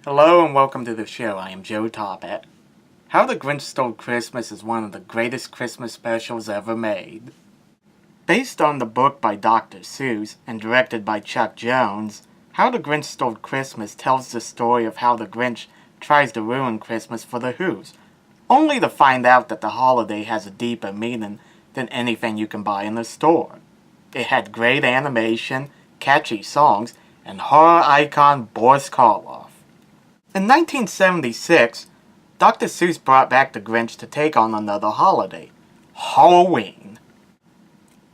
Hello and welcome to the show. I am Joe Tophat. How the Grinch Stole Christmas is one of the greatest Christmas specials ever made. Based on the book by Dr. Seuss and directed by Chuck Jones, How the Grinch Stole Christmas tells the story of how the Grinch tries to ruin Christmas for the Who's, only to find out that the holiday has a deeper meaning than anything you can buy in the store. It had great animation, catchy songs, and horror icon Boris Karloff. In 1976, Dr. Seuss brought back the Grinch to take on another holiday, Halloween.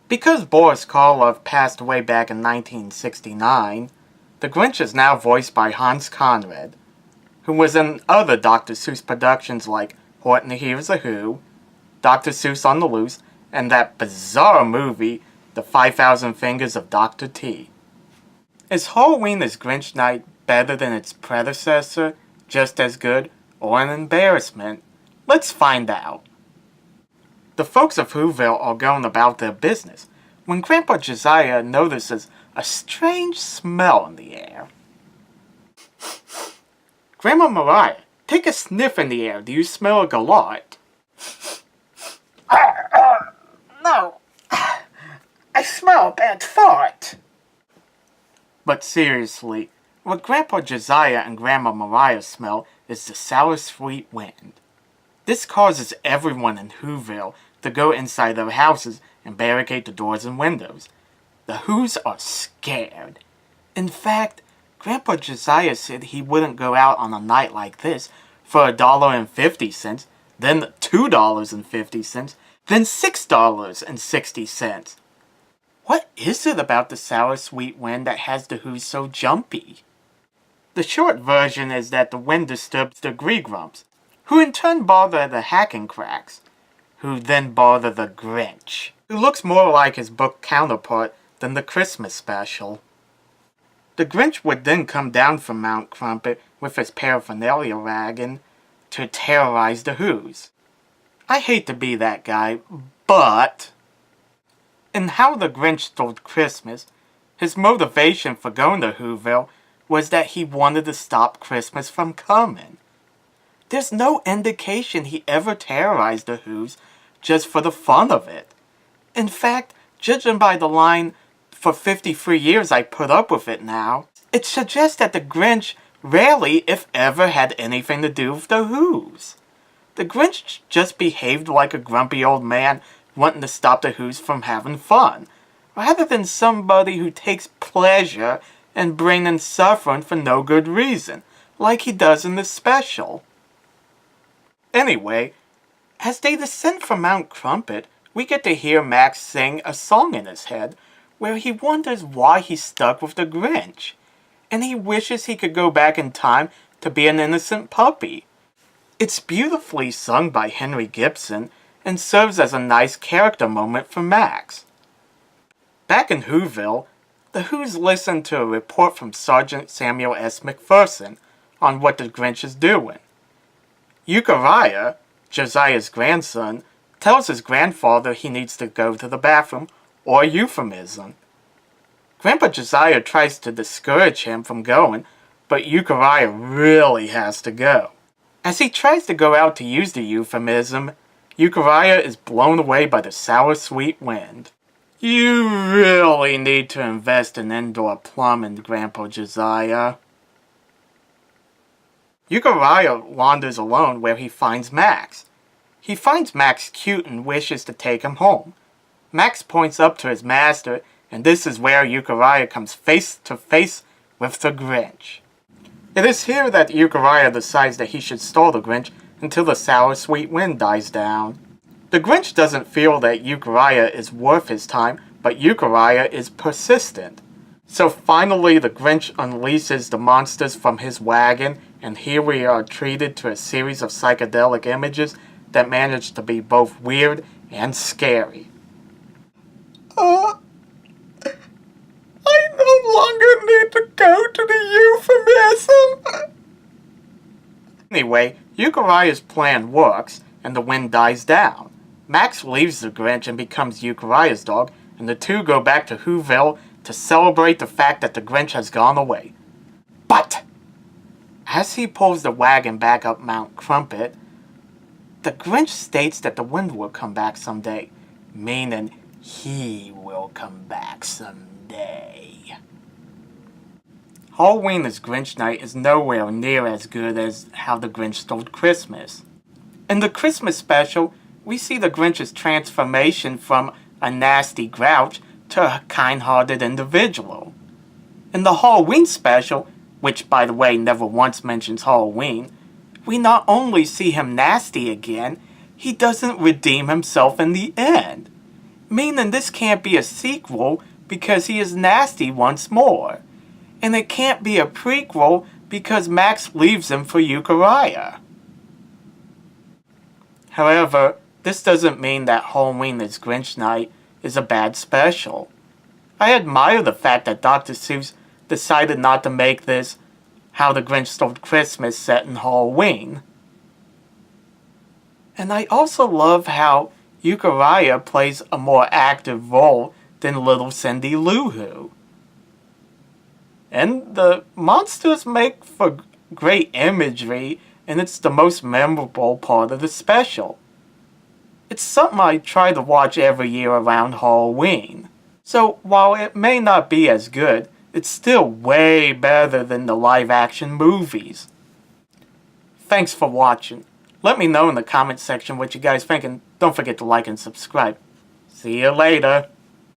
Because Boris Karloff passed away back in 1969, the Grinch is now voiced by Hans Conried, who was in other Dr. Seuss productions like Horton Hears a Who, Dr. Seuss on the Loose, and that bizarre movie, The 5,000 Fingers of Dr. T. Is Halloween as Grinch Night better than its predecessor, just as good, or an embarrassment? Let's find out. The folks of Whoville are going about their business when Grandpa Josiah notices a strange smell in the air. Grandma Mariah, take a sniff in the air. Do you smell a galot? No. I smell a bad fart. But seriously, what Grandpa Josiah and Grandma Mariah smell is the sour sweet wind. This causes everyone in Whoville to go inside their houses and barricade the doors and windows. The Who's are scared. In fact, Grandpa Josiah said he wouldn't go out on a night like this for $1.50, then $2.50, then $6.60. What is it about the sour sweet wind that has the Who's so jumpy? The short version is that the wind disturbs the Gree-Grumps, who in turn bother the Hackencracks, who then bother the Grinch, who looks more like his book counterpart than the Christmas special. The Grinch would then come down from Mount Crumpet with his paraphernalia wagon to terrorize the Who's. I hate to be that guy, but in How the Grinch Stole Christmas, his motivation for going to Whoville was that he wanted to stop Christmas from coming. There's no indication he ever terrorized the Who's just for the fun of it. In fact, judging by the line, "For 53 years I put up with it now," it suggests that the Grinch rarely, if ever, had anything to do with the Who's. The Grinch just behaved like a grumpy old man wanting to stop the Who's from having fun, rather than somebody who takes pleasure in bringing suffering for no good reason, like he does in the special. Anyway, as they descend from Mount Crumpet, we get to hear Max sing a song in his head where he wonders why he's stuck with the Grinch, and he wishes he could go back in time to be an innocent puppy. It's beautifully sung by Henry Gibson and serves as a nice character moment for Max. Back in Whoville, the Who's listen to a report from Sergeant Samuel S. McPherson on what the Grinch is doing. Euchariah, Josiah's grandson, tells his grandfather he needs to go to the bathroom, or euphemism. Grandpa Josiah tries to discourage him from going, but Euchariah really has to go. As he tries to go out to use the euphemism, Euchariah is blown away by the sour sweet wind. You really need to invest in indoor plumbing, Grandpa Josiah. Euchariah wanders alone where he finds Max. He finds Max cute and wishes to take him home. Max points up to his master, and this is where Euchariah comes face to face with the Grinch. It is here that Euchariah decides that he should stall the Grinch until the sour sweet wind dies down. The Grinch doesn't feel that Euchariah is worth his time, but Euchariah is persistent. So finally the Grinch unleashes the monsters from his wagon, and here we are treated to a series of psychedelic images that manage to be both weird and scary. I no longer need to go to the euphemism. Anyway, Euchariah's plan works, and the wind dies down. Max leaves the Grinch and becomes Euchariah's dog, and the two go back to Whoville to celebrate the fact that the Grinch has gone away. But As he pulls the wagon back up Mount Crumpet, the Grinch states that the wind will come back someday, meaning he will come back someday. Halloween as Grinch Night is nowhere near as good as How the Grinch Stole Christmas. In the Christmas special, we see the Grinch's transformation from a nasty grouch to a kind-hearted individual. In the Halloween special, which by the way never once mentions Halloween, we not only see him nasty again, he doesn't redeem himself in the end. Meaning this can't be a sequel because he is nasty once more. And it can't be a prequel because Max leaves him for Euchariah. However, this doesn't mean that Halloween is Grinch Night is a bad special. I admire the fact that Dr. Seuss decided not to make this How the Grinch Stole Christmas set in Halloween. And I also love how Euchariah plays a more active role than little Cindy Lou Who. And the monsters make for great imagery, and it's the most memorable part of the special. It's something I try to watch every year around Halloween. So while it may not be as good, it's still way better than the live-action movies. Thanks for watching. Let me know in the comment section what you guys think, and don't forget to like and subscribe. See you later.